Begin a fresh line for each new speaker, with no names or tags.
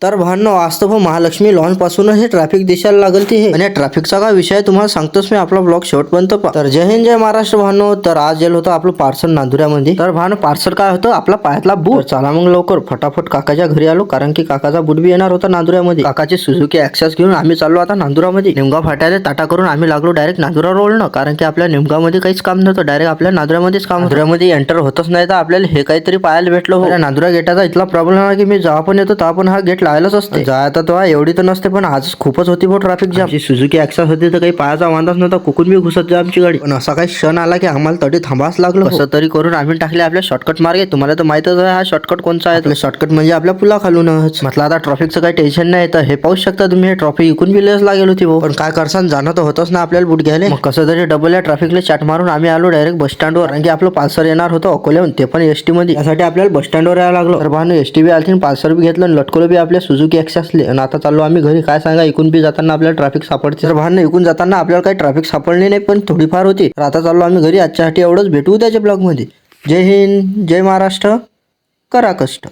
तर भांडणं वास्तव महालक्ष्मी लॉन पासून हे ट्रॅफिक दिसायला लागल ती हे. आणि ट्रॅफिकचा काय विषय तुम्हाला सांगतोच मी, आपला ब्लॉग शेवटपर्यंत पहा. तर जय हिंद जय महाराष्ट्र भांनो. तर आज गेलो होतो आपलं पार्सल नांदुऱ्यामध्ये. तर भांनो पार्सल काय होतं, आपला पायातला बूट. चला मग लवकर फटाफट काकाच्या घरी आलो, कारण की काकाचा बूट बी येणार होता नांदुऱ्यामध्ये. काकाची सुझुकी ॲक्सेस घेऊन आम्ही चाललो आता नांदुरामध्ये. निमगाव फाट्याला टाटा करून आम्ही लागलो डायरेक्ट नांदुरा रोडनं, कारण की आपल्या निमगावमध्ये काहीच काम नव्हतं, डायरेक्ट आपल्या नांदुऱ्यामध्येच काम. नांदुऱ्यामध्ये एंटर होतच नाही तर आपल्याला हे काहीतरी पाहायला भेटलं हो. नांदुरा गेटाचा इथला प्रॉब्लेम आहे की मी जेव्हा पण येतो तेव्हा पण हा गेट लावायलाच असते. आता तो एवढी तर नसते, पण आज खूपच होती बो ट्रॅफिक जाम. सुझुकी ॲक्सेस होती तर काही पायाचा वांदाच नव्हता, कुकून बी घुसत जा आमची गाडी. पण असा काही क्षण आला की आम्हाला तरी थांबाच लागलं. कसं तरी करून आम्ही टाकले आपल्या शॉर्टकट मार्गे. तुम्हाला तर माहितच आहे हा शॉर्टकट कोणचा आहे. शॉर्टकट म्हणजे आपल्या पुला खालूनच. म्हटलं आता ट्रॉफिकचं काही टेन्शन नाही. तर हे पाहू शकता तुम्ही, हे ट्रॉफिक इकून बी लस लागेल होती भाऊ. पण काय करसान, जाणं तर होतच ना आपल्याला बूट घ्यायला. मग कसं तरी डबल या ट्रॅफिकला चाट मारून आम्ही आलो डायरेक्ट बस स्टँडवर, कारण की आपलं पार्सल येणार होतं अकोल्याहून, ते पण एसटी मध्ये. त्यासाठी आपल्याला बस स्टँडवर यायला लागलो. तर भानु एसटी बी आलती, पार्सल बी घेतलं, लटकलो बी आपल्या सुझुकी ॲक्सेसले. आणि आता चाललो आम्ही घरी. काय सांगा, इकून बी जाताना आपल्याला ट्रॅफिक सापडते. तर भानु इकून जाताना आपल्याला काही ट्रॅफिक सापडली नाही, पण थोडीफार होती. तर आता चाललो आम्ही घरी. आजच्यासाठी एवढंच, भेटू त्याच्या ब्लॉग मध्ये. जय हिंद जय महाराष्ट्र, करा कष्ट.